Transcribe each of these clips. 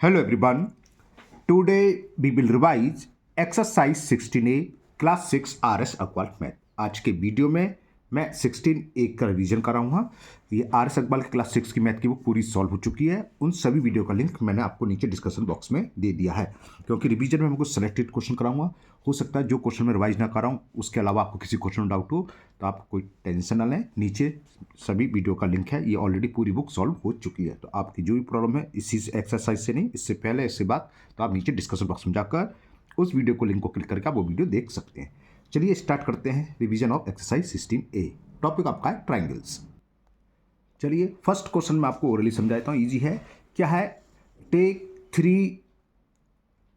Hello everyone. Today we will revise exercise 16A class 6 RS Iqbal math. आज के video में मैं 16A का रिवीजन कराऊंगा। ये RS अकबाल की क्लास 6 की मैथ की बुक पूरी सॉल्व हो चुकी है। उन सभी वीडियो का लिंक मैंने आपको नीचे डिस्कशन बॉक्स में दे दिया है, क्योंकि रिवीजन में मैं कुछ सेलेक्टेड क्वेश्चन कराऊंगा। हो सकता है जो क्वेश्चन में रिवाइज ना कराऊँ उसके अलावा आपको किसी क्वेश्चन में डाउट हो तो आप कोई टेंशन ना लें। नीचे सभी वीडियो का लिंक है। ये ऑलरेडी पूरी बुक सॉल्व हो चुकी है, तो आपकी जो भी प्रॉब्लम है इसी एक्सरसाइज से नहीं, इससे पहले इससे बाद, तो आप नीचे डिस्कशन बॉक्स में जाकर उस वीडियो को लिंक को क्लिक करके आप वो वीडियो देख सकते हैं। चलिए स्टार्ट करते हैं revision of exercise 16A। Topic आपका है ट्राइंगल्स। चलिए फर्स्ट क्वेश्चन मैं आपको ओरली समझाता हूँ, इजी है। क्या है? Take 3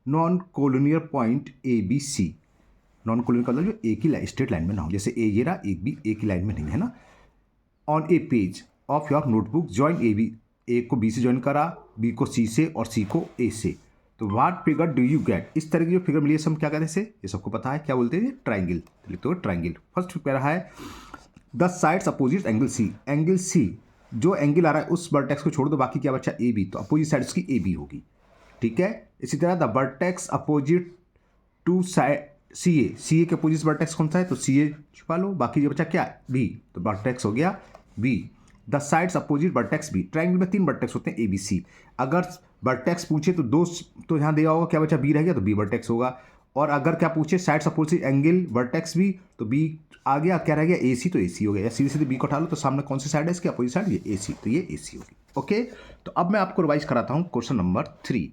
non collinear point A B C. Non collinear का मतलब जो एक ही स्ट्रेट लाइन में ना हो, जैसे ए ये रहा, एक भी एक ही लाइन में नहीं है ना। On a page of your notebook join A B. A को बी से ज्वाइन करा, बी को सी से और सी को ए से। तो what figure do you get? इस तरह की जो फिगर मिली है हम क्या कहते हैं इसे? ये सबको पता है, क्या बोलते हैं? ट्राइंगल। लिखते हो ट्राइंगल। फर्स्ट पैरा है the sides opposite angle C. Angle C जो एंगल आ रहा है उस वर्टेक्स को छोड़ दो, बाकी क्या बचा? A B. तो अपोजिट साइड उसकी ए बी होगी, ठीक है। इसी तरह the vertex opposite to side C A. C A के अपोजिट वर्टेक्स कौन सा है? तो सी ए छुपा लो, बाकी जो बचा क्या? बी। तो वर्टेक्स हो गया B. The sides opposite vertex B. Triangle में 3 वर्टेक्स होते हैं ए बी सी। अगर वर्टेक्स पूछे तो दो, तो यहाँ दिया होगा, क्या बचा? बी रह गया, तो बी वर्टेक्स होगा। और अगर क्या पूछे sides opposite angle vertex B, तो बी आ गया, क्या रह गया? ए सी। तो ए सी हो गया। या सीधे सीधे बी को उठा लो, तो सामने कौन सी साइड है इसकी? अपोजिट साइड, ये ए सी। तो ये ए सी होगी। ओके, तो अब मैं आपको रिवाइज कराता हूँ क्वेश्चन नंबर 3।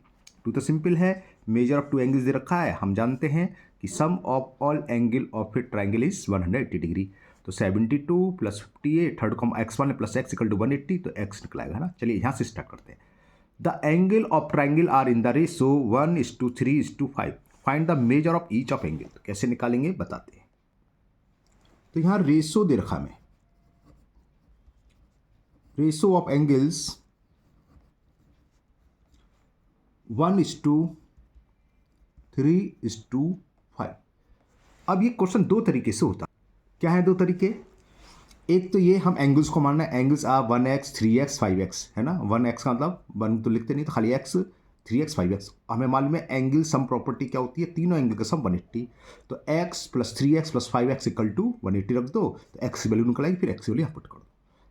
टू तो सिंपल है, मेजर ऑफ 2 एंगल्स दे रखा है। हम जानते हैं कि sum of all angle of a triangle is 180 degree. तो 72 प्लस 58, थर्ड कॉम x1 plus x equal to 180, तो x निकलाएगा, है ना। चलिए यहाँ से स्टार्ट करते हैं। The angle of triangle are in the ratio 1:3:5। Find the measure of each of angle. तो कैसे निकालेंगे बताते हैं। तो यहाँ रेशो दे रखा मैं, रेशो ऑफ एंगल्स 1:3:5। अब ये क्वेश्चन दो तरीके से होता है। क्या है दो तरीके? एक तो ये हम एंगल्स को मानना है, एंगल्स आ 1x 3x 5x, है ना। 1x का मतलब 1 तो लिखते नहीं, तो खाली x 3x 5x। हमें मालूम है एंगल सम प्रॉपर्टी क्या होती है? तीनों एंगल का सम 180। तो x plus 3x plus 5x equal to 180 रख दो, तो x की वैल्यू निकल आएगी, फिर x की वैल्यू यहाँ पुट कर दो,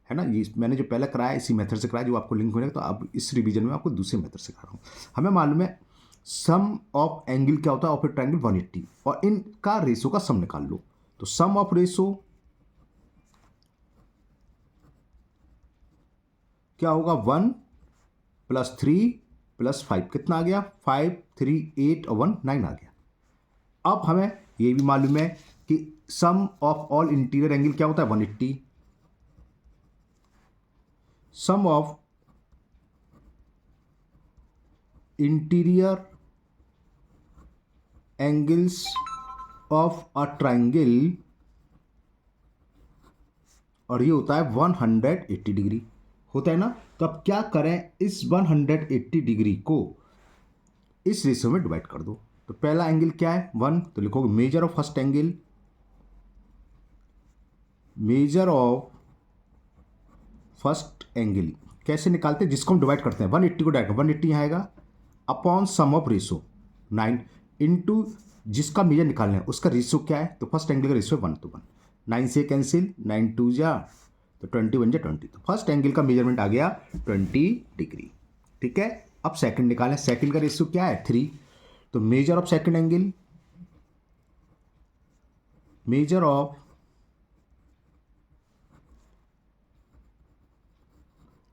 है ना। ये मैंने जो पहले कराया इसी मेथड से कराया, जो आपको लिंक मिलेगा। तो अब इस रिवीजन में आपको दूसरे मेथड से करा रहा हूँ। हमें मालूम है सम ऑफ एंगल क्या होता है ऑफ ए ट्राइंगल 180, और इनका रेशो का सम निकाल लो। तो सम ऑफ रेशो क्या होगा? 1 प्लस 3 प्लस 5, कितना आ गया? 5 3 8 और 1 9 आ गया। अब हमें ये भी मालूम है कि sum of all interior angle क्या होता है? 180। Sum of interior angles of a triangle, और ये होता है 180 डिग्री, होता है ना। तो अब क्या करें? इस 180 डिग्री को इस रेशियो में डिवाइड कर दो। तो पहला एंगल क्या है? 1, तो लिखोगे measure of first angle, measure of first angle कैसे निकालते हैं? जिसको हम डिवाइड करते हैं 180 को डायरेक्ट 180 यहाँ आएगा upon sum of ratio 9 into जिसका मेजर निकालना है उसका रेशो क्या है? तो फर्स्ट एंगल का रेशो है 1:1। 9 से कैंसिल, 9 2 जा, तो 21 जा 20। तो फर्स्ट एंगल का मेजरमेंट आ गया 20 डिग्री, ठीक है। अब सेकंड निकालें। सेकंड का रेशियो क्या है? 3। तो measure of second angle, measure of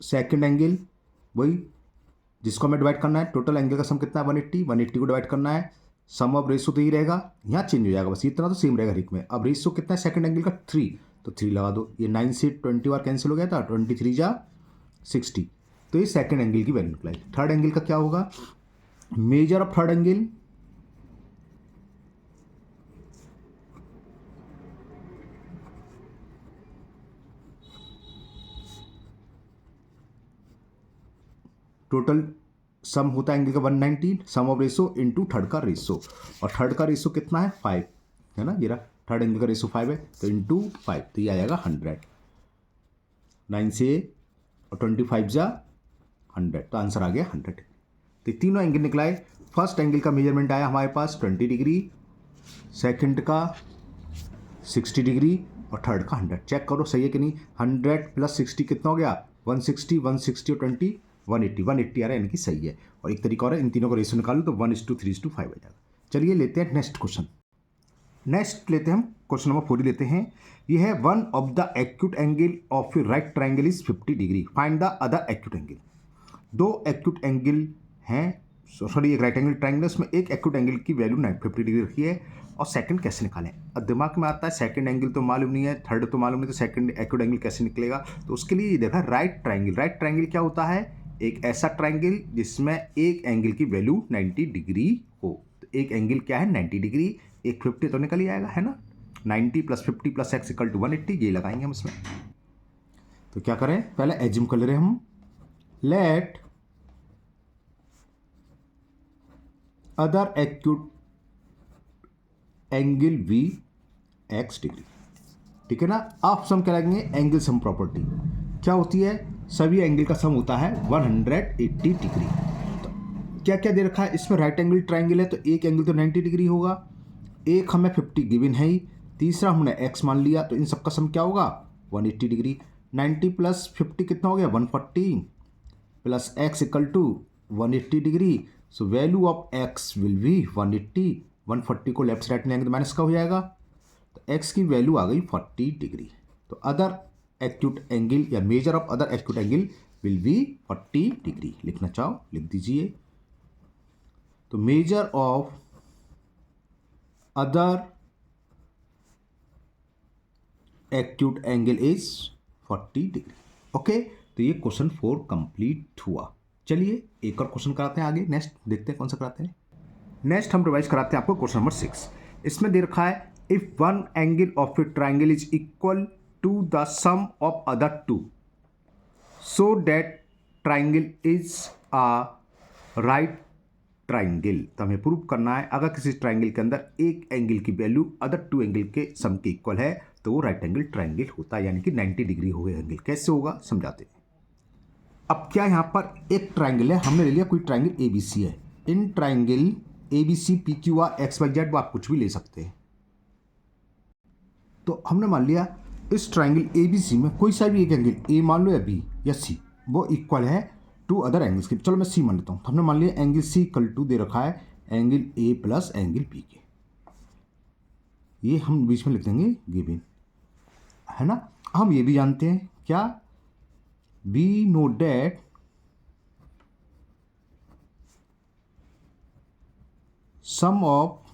second angle वही जिसको हमें डिवाइड करना है। टोटल एंगल का सम कितना है? 180। 180 को डिवाइड करना है, सम ऑफ रेशियो तो ही रहेगा, यहाँ चेंज हो जाएगा बस, इतना तो सेम रहेगा रिक में। अब रेशियो कितना है सेकंड एंगल का? 3, तो 3 लगा दो। ये 9 से 20 बार कैंसिल हो गया था, 23 जा 60। तो ये सेकंड एंगल की वैल्यू निकलाई। थर्ड एंगल का क्या होगा? Measure of third angle, total sum होता है एंगल का 190, सम ऑफ रेशो इनटू थर्ड का रेशो, और थर्ड का रेशो कितना है? 5, है ना। ये रहा थर्ड एंगल का रेशो 5 है, तो इनटू 5, तो ये आ जाएगा 100। 9 से और 25 जा 100, तो आंसर आ गया 100। तो तीनों एंगल निकलाए। फर्स्ट एंगल का मेजरमेंट आया हमारे पास 20 डिग्री, सेकंड का 60 डिग्री और थर्ड का 100। चेक करो सही है कि नहीं। 100 प्लस 60 कितना हो गया? 160, 160 और 20 180, 180 आ रहा है, यानी कि सही है। और एक तरीका और है, इन तीनों को रेशियो निकालो तो 1:3:5 आ जाएगा। चलिए लेते हैं नेक्स्ट क्वेश्चन। नेक्स्ट लेते हैं हम क्वेश्चन नंबर 4 लेते हैं। ये है one of the acute angle of A right triangle is 50 degree, find the other acute angle. दो एक्यूट एंगल हैं, सॉरी एक राइट एंगल ट्राइंगल, उसमें एक एक्यूट एंगल की वैल्यू 50 डिग्री रखी है और सेकंड कैसे निकालें। अब दिमाग में आता है सेकंड एंगल तो मालूम नहीं है, थर्ड तो मालूम नहीं, तो सेकंड एक्यूट एंगल कैसे निकलेगा। तो उसके लिए ये देखा राइट ट्राइंगल। राइट ट्राइंगल क्या होता है? एक ऐसा ट्राइंगल जिसमें एक एंगल की वैल्यू 90 डिग्री हो। तो एक एंगल क्या है? 90 डिग्री, एक 50 तो निकल ही आएगा, है ना। 90 + 50 + x = 180, ये लगाएंगे हम इसमें। तो क्या करें, पहले एज्यूम कर ले रहे हम, लेट अदर एक्यूट एंगल भी x डिग्री, ठीक है ना। अब सम क्या लगेंगे? एंगल सम प्रॉपर्टी क्या होती है? सभी एंगल का सम होता है 180 डिग्री। तो क्या क्या दे रखा है इसमें? राइट एंगल ट्राइंगल है तो एक एंगल तो 90 डिग्री होगा, एक हमें 50 गिवन है ही, तीसरा हमने x मान लिया, तो इन सबका सम क्या होगा? 180 डिग्री। 90 + 50 कितना हो गया? 140 plus x = 180 degree. So value of x will be 180। 140 को लेफ्ट से राइट में लेंगे तो माइनस का हो जाएगा, तो x की वैल्यू आ गई 40 डिग्री। तो अदर एक्यूट एंगल या measure of other acute angle will be 40 degree. लिखना चाहो लिख दीजिए। तो measure of other acute angle is 40 degree. Okay, तो ये क्वेश्चन 4 कंप्लीट हुआ। चलिए एक और क्वेश्चन कराते हैं आगे। नेक्स्ट देखते हैं कौन सा कराते हैं। नेक्स्ट हम रिवाइज कराते हैं आपको क्वेश्चन नंबर 6। इसमें दे रखा है if one angle of a triangle is equal to the sum of other two so that triangle is a right triangle. तो हमें प्रूव करना है अगर किसी ट्राइंगल के अंदर एक एंगल की वैल्यू अदर टू एंगल के सम के इक्वल है तो वो राइट एंगल ट्राइंगल होता है, यानी कि 90 डिग्री हो गए एंगल। कैसे होगा समझाते हैं। अब क्या यहाँ पर एक ट्राइंगल है, हमने ले लिया कोई ट्राइंगल ABC है। In triangle ABC PQR XYZ आप कुछ भी ले सकते हैं। तो हमने मान लिया इस ट्राइंगल ABC में कोई सा भी एक एंगल A मान लो या B या C, वो इक्वल है टू अदर एंगल्स के। चलो मैं C मान लेता हूँ। तो हमने मान लिया एंगल C = दे रखा है angle A plus angle B के। ये हम बीच में लिख देंगे गिवन, है ना। हम ये भी जानते हैं क्या? We know that sum of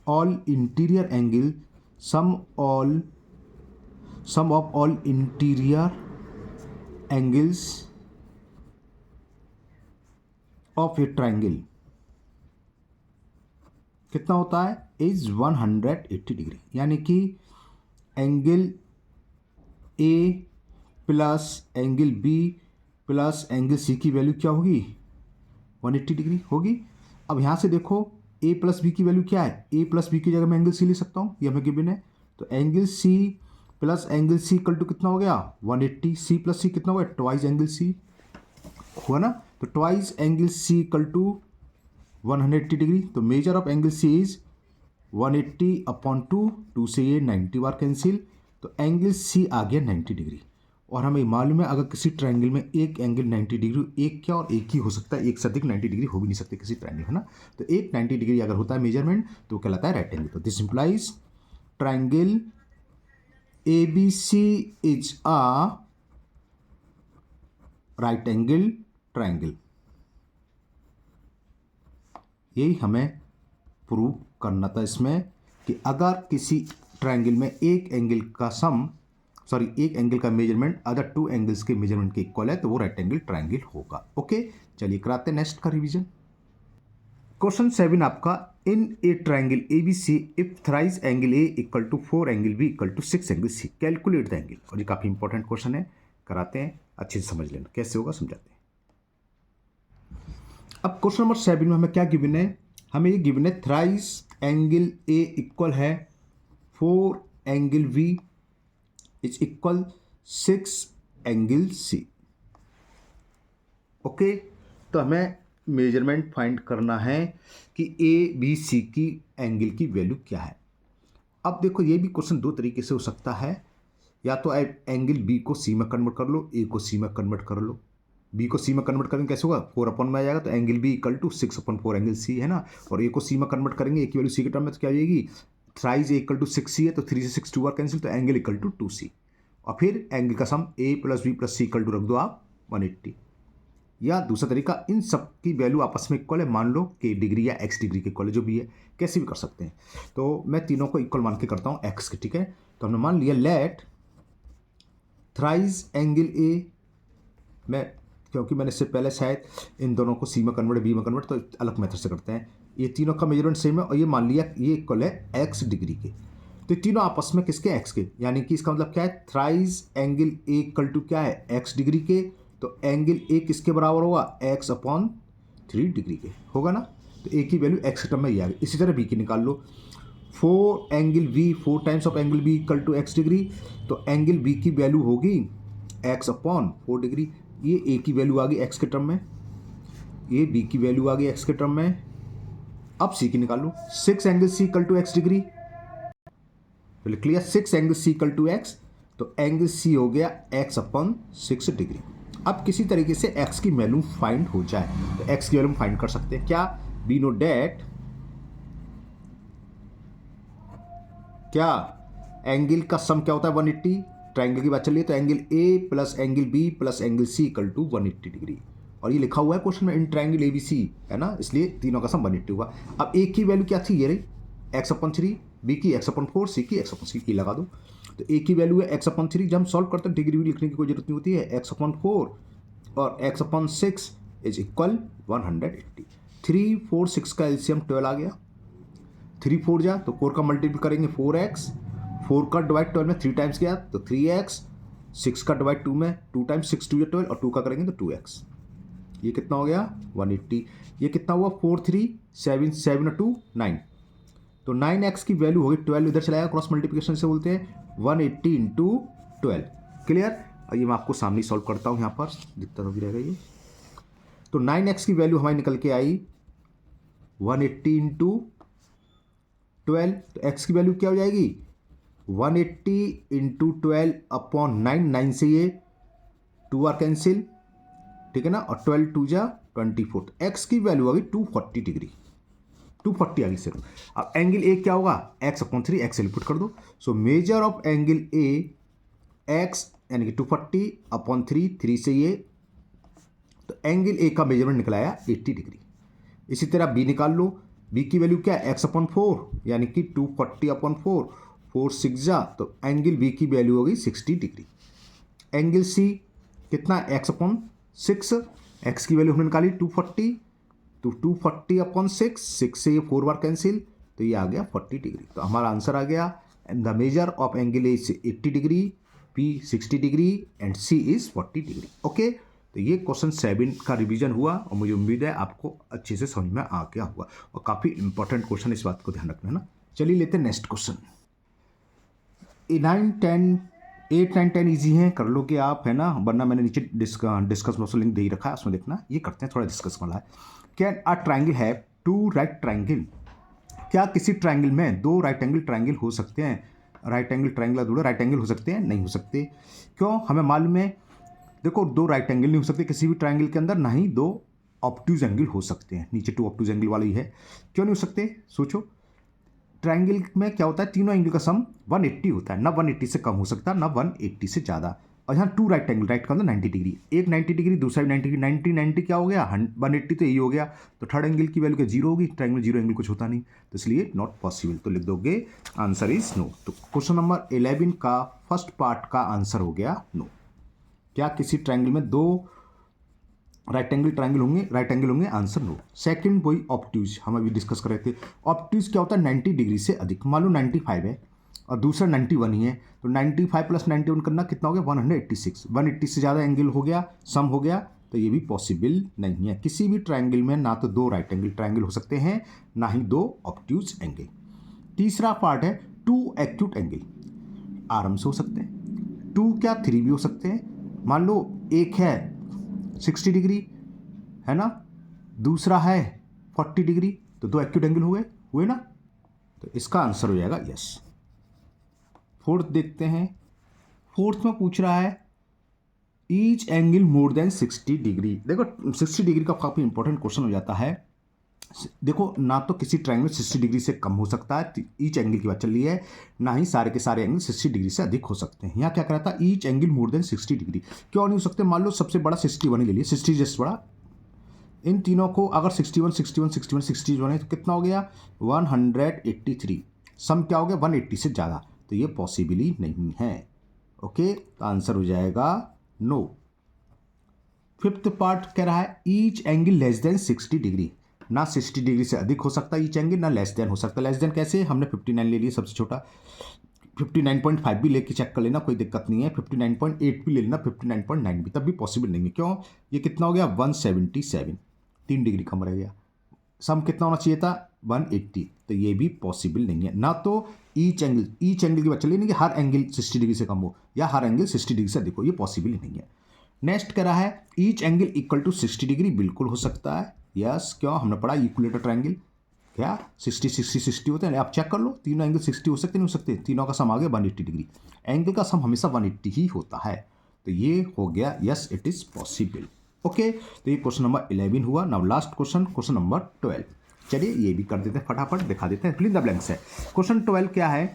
all interior angle sum of all interior angles of a triangle कितना होता है? इज 180 डिग्री, यानी कि angle A plus angle B plus angle C की वैल्यू क्या होगी? 180 डिग्री होगी। अब यहाँ से देखो A प्लस B की वैल्यू क्या है? A प्लस B की जगह मैं एंगल C ले सकता हूँ, ये हमें गिवन है। तो angle C plus angle C = कितना हो गया? 180। C प्लस C कितना हो गया? ट्वाइस एंगल C हुआ ना। तो ट्वाइस एंगल C = 180 डिग्री। तो major of angle C is 180/2, 2 से ये 90 बार कैंसिल, तो एंगल C आ गया 90 डिग्री। और हमें मालूम है अगर किसी ट्राइंगल में एक एंगल 90 डिग्री, एक क्या और एक ही हो सकता है, एक से अधिक 90 डिग्री हो भी नहीं सकते किसी ट्राइंगल, है ना। तो एक 90 डिग्री अगर होता है मेजरमेंट तो कहलाता है राइट एंगल। तो this implies triangle ABC is a right angle triangle. यही हमें प्रूव करना था इसमें कि अगर किसी ट्राइंगल में एक एंगल का एक एंगल का मेजरमेंट अदर टू एंगल्स के मेजरमेंट के इक्वल है तो वो राइट एंगल ट्राइंगल होगा। ओके, चलिए कराते हैं नेक्स्ट का रिवीजन। क्वेश्चन 7 आपका, in a triangle ABC if thrice angle A = 4 angle B = 6 angle C, calculate the angle. और ये काफ़ी इंपॉर्टेंट क्वेश्चन है, कराते हैं, अच्छे से समझ लेना कैसे होगा, समझाते हैं। अब क्वेश्चन नंबर 7 में हमें क्या गिवन है? हमें ये गिवन है थ्राइस एंगल A इक्वल है 4 angle B is equal 6 angle C। Okay, तो हमें मेजरमेंट फाइंड करना है कि ए बी सी की एंगल की वैल्यू क्या है। अब देखो ये भी क्वेश्चन दो तरीके से हो सकता है, या तो एंगल बी को सी में कन्वर्ट कर लो, ए को सी में कन्वर्ट कर लो। बी को सी में कन्वर्ट करेंगे कैसे होगा, 4 में आ जाएगा, तो angle B equal to 6/4 angle C है ना। और ए को सी में कन्वर्ट करेंगे, ए की वैल्यू सी के टर्म में, तो क्या हो जाएगी, thrice A equal to 6c है, तो 3 से 6 2 बार कैंसिल, तो एंगल इक्वल टू 2c। और फिर एंगल का sum A plus B plus C equal to रख दो आप 180। या दूसरा तरीका, इन सब की वैल्यू आपस में इक्वल है, मान लो कि डिग्री या एक्स डिग्री के इक्वल है, जो भी है, कैसे भी कर सकते हैं। तो मैं तीनों को इक्वल मान के करता हूँ एक्स के, ठीक है। तो हमने मान लिया लेट थ्राइज एंगल ए, मैं क्योंकि मैंने इससे पहले शायद इन दोनों को सी में कन्वर्ट बी में कन्वर्ट, तो अलग मेथड से करते हैं। ये तीनों का मेजरमेंट सेम है, और ये मान लिया ये इक्वल है एक्स डिग्री के, तो ये तीनों आपस में किसके, एक्स के। यानी कि इसका मतलब क्या है, thrice angle A equal to क्या है, एक्स डिग्री के, तो एंगल ए किसके बराबर होगा, x/3 डिग्री के होगा ना। तो ए की वैल्यू एक्स टर्म में ही आ गई। इसी तरह बी की निकाल लो, 4 angle B, 4 times of angle B equal to x degree, तो एंगल बी की वैल्यू होगी x/4 डिग्री। ये ए की वैल्यू आ गई एक्स के टर्म में, ये बी की वैल्यू आ गई एक्स के टर्म में। अब सी की निकाल लो, 6 angle C equal to x degree, तो लिख लिया 6 angle C equal to x, तो एंगल सी हो गया x/6 डिग्री। अब किसी तरीके से x की वैल्यू फाइंड हो जाए, तो x की वैल्यू फाइंड कर सकते हैं क्या, वी नो डेट क्या एंगल का सम क्या होता है 180, ट्राइंगल की बात चलिए, तो angle A plus angle B plus angle C equal to 180 degree. और ये लिखा हुआ है क्वेश्चन में इन ट्राइंगल ए बी सी, है ना, इसलिए तीनों का सम 180 हुआ। अब ए की वैल्यू क्या थी, ये रही x/3, बी की x/4, सी की x/6 की लगा दो। तो ए की वैल्यू है x/3, जब हम सॉल्व करते हैं डिग्री भी लिखने की कोई जरूरत नहीं होती है, x/4 और x/6 इज इक्वल 180। 3 4 6 का एलसीएम 12 आ गया, 3 4 जा तो 4 का मल्टीपल करेंगे 4x, 4 का डिवाइड 12 में 3 टाइम्स गया तो 3x, 6 का डिवाइड 2 में 2 टाइम्स, 6 2 12, और 2 का करेंगे तो 2x। ये कितना हो गया 180। ये कितना हुआ 4 3 7 7 और 2 9, तो 9x की वैल्यू होगी 12, इधर चलाएगा क्रॉस मल्टीप्लिकेशन से बोलते हैं 180 इंटू 12। क्लियर। ये मैं आपको सामने सॉल्व करता हूँ, यहाँ पर दिखता तो भी रहेगा ये। तो 9x की वैल्यू हमारी निकल के आई 180 इंटू 12, तो x की वैल्यू क्या हो जाएगी 180 इंटू 12 अपॉन 9, 9 से ये 2 आर कैंसिल, ठीक है ना, और 12 2 जा 24, तो x की वैल्यू आ गई 240 डिग्री, 240 आ गई सिर्फ। अब एंगल ए क्या होगा x/3, x पुट कर दो। So major of angle A x यानी कि 240/3, 3 से ये, तो एंगल ए का मेजरमेंट निकला आया 80 डिग्री। इसी तरह बी निकाल लो, बी की वैल्यु क्या है x/4 यानी कि 240/4, 4 6 जा, तो एंगल बी की वैल्यू हो गई 60 डिग्री। एंगल सी कितना x/6, x की वैल्यू हमने निकाली 240, तो 240/6, 6 से ये 4 बार कैंसिल, तो ये आ गया 40 डिग्री। तो हमारा आंसर आ गया, the measure of angle A is 80 degree, B 60 degree and C is 40 degree. Okay, तो ये क्वेश्चन 7 का रिवीजन हुआ, और मुझे उम्मीद है आपको अच्छे से समझ में आ गया हुआ, और काफ़ी इंपॉर्टेंट क्वेश्चन, इस बात को ध्यान रखना है ना। चलिए लेते हैं नेक्स्ट क्वेश्चन। 9 10 8 9 10 ईजी हैं, कर लोगे आप, है ना, वरना मैंने नीचे डिस्कस बॉक्स लिंक दे ही रखा है, उसमें देखना। ये करते हैं, थोड़ा डिस्कस वाला है। Can a triangle have 2 right triangle, क्या किसी ट्राइंगल में 2 राइट एंगल ट्राइंगल हो सकते हैं। राइट एंगल ट्राइंगल अधूरा, राइट एंगल हो सकते हैं, नहीं हो सकते। क्यों, हमें मालूम है, देखो 2 राइट एंगल नहीं हो सकते किसी भी ट्राइंगल के अंदर, ना ही 2 ऑब्ट्यूज एंगल हो सकते हैं। नीचे 2 ऑब्ट्यूज एंगल वाला ही है, क्यों नहीं हो सकते, सोचो। ट्राइंगल में क्या होता है, तीनों एंगल का सम 180 होता है, ना 180 से कम हो सकता, ना 180 से ज़्यादा। और यहाँ 2 राइट एंगल, राइट का अंदर 90 डिग्री, एक 90 डिग्री, दूसरा भी 90 डिग्री, 90 90 क्या हो गया 180, तो यही हो गया। तो थर्ड एंगल की वैल्यू क्या 0 होगी, ट्राइंगल 0 एंगल कुछ होता नहीं, तो इसलिए नॉट पॉसिबल, तो लिख दोगे आंसर इज नो। तो क्वेश्चन नंबर 11 का फर्स्ट पार्ट का आंसर हो गया नो। क्या किसी ट्राइंगल में 2 राइट एंगल ट्राइंगल होंगे, राइट एंगल होंगे, आंसर नो। सेकंड वही ऑब्ट्यूज हम अभी डिस्कस कर रहे थे। ऑब्ट्यूज क्या होता है 90 डिग्री से अधिक, मान लो 95 है और दूसरा 91 ही है, तो 95 प्लस 91 करना कितना हो गया 186, 180 से ज़्यादा एंगल हो गया, सम हो गया, तो ये भी पॉसिबल नहीं है। किसी भी ट्राइंगल में ना तो 2 राइट एंगल ट्राइंगल हो सकते हैं, ना ही 2 ऑब्ट्यूज एंगल। तीसरा पार्ट है 2 एक्यूट एंगल, आराम से हो सकते हैं, 2 क्या 3 भी हो सकते हैं। मान लो एक है 60 डिग्री, है ना, दूसरा है 40 डिग्री, तो दो एक्यूट एंगल हुए ना, तो इसका आंसर हो जाएगा यस। फोर्थ देखते हैं, फोर्थ में पूछ रहा है each angle more than 60 degree. देखो 60 डिग्री का काफ़ी इंपॉर्टेंट क्वेश्चन हो जाता है। देखो ना तो किसी ट्रायंगल 60 डिग्री से कम हो सकता है, ईच एंगल की बात चल रही है, ना ही सारे के सारे एंगल 60 डिग्री से अधिक हो सकते हैं। यहाँ क्या कह रहा था, each angle more than 60 degree. क्यों नहीं हो सकते, मान लो सबसे बड़ा 61 ले लिए, 60 जस्ट बड़ा, इन तीनों को अगर 61 61 61 61 है तो कितना हो गया 183, सम क्या हो गया 180 से ज़्यादा, तो ये पॉसिबल ही नहीं है। ओके, तो आंसर हो जाएगा नो। फिफ्थ पार्ट कह रहा है each angle less than 60 degree, ना 60 डिग्री से अधिक हो सकता ईच एंगल, ना लेस देन हो सकता। लेस देन कैसे, हमने 59 ले लिया सबसे छोटा, 59.5 भी लेके चेक कर लेना, कोई दिक्कत नहीं है, 59.8 भी ले लेना, 59.9 भी, तब भी पॉसिबल नहीं है। क्यों, ये कितना हो गया 177, 3 डिग्री कम रह गया। सम कितना होना चाहिए था 180, तो ये भी पॉसिबल नहीं है। ना तो ईच एंगल की बात चलिए नहीं कि हर एंगल 60 डिग्री से कम हो या हर एंगल 60 डिग्री से अधिक हो, ये पॉसिबल ही नहीं है। नेक्स्ट कह रहा है each angle equal to 60 degree, बिल्कुल हो सकता है यस। क्यों, हमने पढ़ा इक्विलेटर ट्रायंगल क्या 60 60 60 होते हैं, आप चेक कर लो, तीनों एंगल 60 हो सकते नहीं हो सकते, तीनों का सम आ गया 180 डिग्री, एंगल का सम हमेशा 180 ही होता है, तो ये हो गया yes it is possible. Okay, तो ये क्वेश्चन नंबर 11 हुआ। Now last question, question number 12। चलिए ये भी कर देते हैं, फटाफट दिखा देते हैं, फिल इन द ब्लैंक्स है। क्वेश्चन 12 क्या है,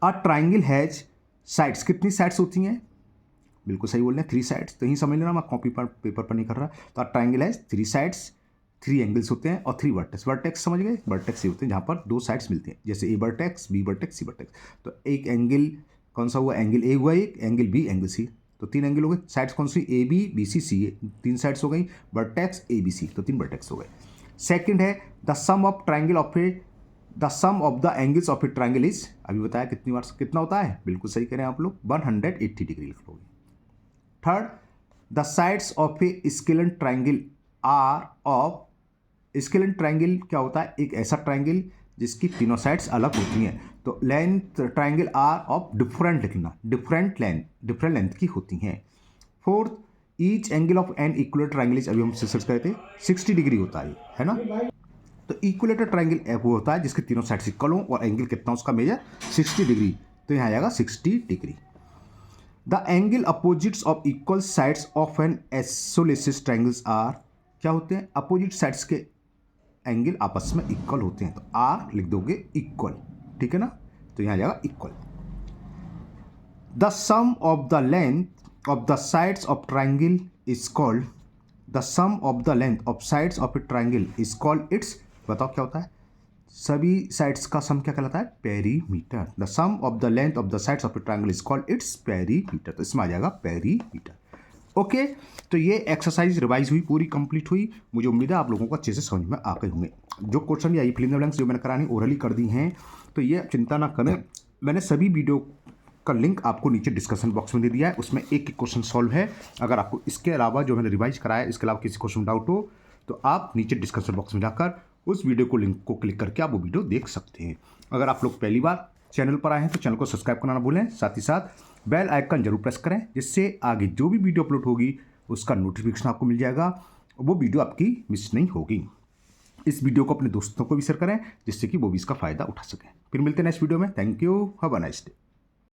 अ ट्राइंगल हैज साइड्स, कितनी साइड्स होती हैं, बिल्कुल सही बोल रहे हैं 3 साइड्स, तो यही समझ लेना, मैं कॉपी पर पेपर पर नहीं कर रहा। तो ट्राइंगल हैज 3 साइड्स, 3 एंगल्स होते हैं और 3 वर्टेक्स। वर्टेक्स समझ गए, वर्टेक्स ये होते हैं जहाँ पर 2 साइड्स मिलते हैं, जैसे ए वर्टेक्स, बी वर्टेक्स, सी वर्टेक्स। तो एक एंगल कौन सा हुआ, एंगल ए हुआ एक, एंगल बी, एंगल सी, तो 3 एंगल हो गए। साइड्स कौन सी, A B, B C, C A, 3 sides हो गई। वर्टेक्स ए बी सी, तो 3 वर्टेक्स हो गए। सेकंड है the sum of triangle of a, the sum of the angles of a triangle is, अभी बताया कितनी बार कितना होता है, बिल्कुल सही कह रहे हैं आप लोग, 180 डिग्री लिख लोगे। Third, the sides of a scalene triangle are of, scalene triangle क्या होता है, एक ऐसा ट्राइंगल जिसकी तीनों साइड्स अलग होती हैं, तो length triangle are of different लिखना, डिफरेंट लेंथ की होती हैं। Fourth, each angle of an equilateral triangle is, अभी हम डिस्कस करे थे 60 डिग्री होता है ना, तो इक्विलेटर ट्राइंगल वो होता है जिसके तीनों साइड्स इक्वल हों और एंगल कितना उसका मेजर 60 डिग्री, तो यहाँ आएगा 60 degree. The angle opposites of equal sides of an isosceles triangles are, क्या होते हैं, अपोजिट साइड्स के एंगल आपस में इक्वल होते हैं, तो आर लिख दोगे इक्वल, ठीक है ना, तो यहाँ जाएगा equal. The sum of the length of the sides of triangle is called, the sum of the length of sides of a triangle is called its, बताओ क्या होता है, सभी साइड्स का सम क्या कहलाता है, perimeter. The sum of the length of the sides of a triangle is called its perimeter, तो इसमें आ जाएगा पेरीमीटर। ओके, तो ये एक्सरसाइज रिवाइज हुई, पूरी कंप्लीट हुई, मुझे उम्मीद है आप लोगों को अच्छे से समझ में आ गए होंगे। जो क्वेश्चन या फिल इन द ब्लैंक्स जो मैंने करानी ओरली कर दी हैं, तो ये चिंता ना करें, मैंने सभी वीडियो का लिंक आपको नीचे डिस्कशन बॉक्स में दे दिया है, उसमें एक एक क्वेश्चन सॉल्व है। अगर आपको इसके अलावा जो मैंने रिवाइज कराया इसके अलावा किसी क्वेश्चन डाउट हो तो आप नीचे डिस्कशन बॉक्स में जाकर उस वीडियो को लिंक को क्लिक करके आप वो वीडियो देख सकते हैं। अगर आप लोग पहली बार चैनल पर आए हैं तो चैनल को सब्सक्राइब करना ना भूलें, साथ ही साथ बेल आइकन जरूर प्रेस करें, जिससे आगे जो भी वीडियो अपलोड होगी उसका नोटिफिकेशन आपको मिल जाएगा, वो वीडियो आपकी मिस नहीं होगी। इस वीडियो को अपने दोस्तों को भी शेयर करें जिससे कि वो भी इसका फ़ायदा उठा सकें। फिर मिलते हैं नेक्स्ट वीडियो में, thank you, have a nice day.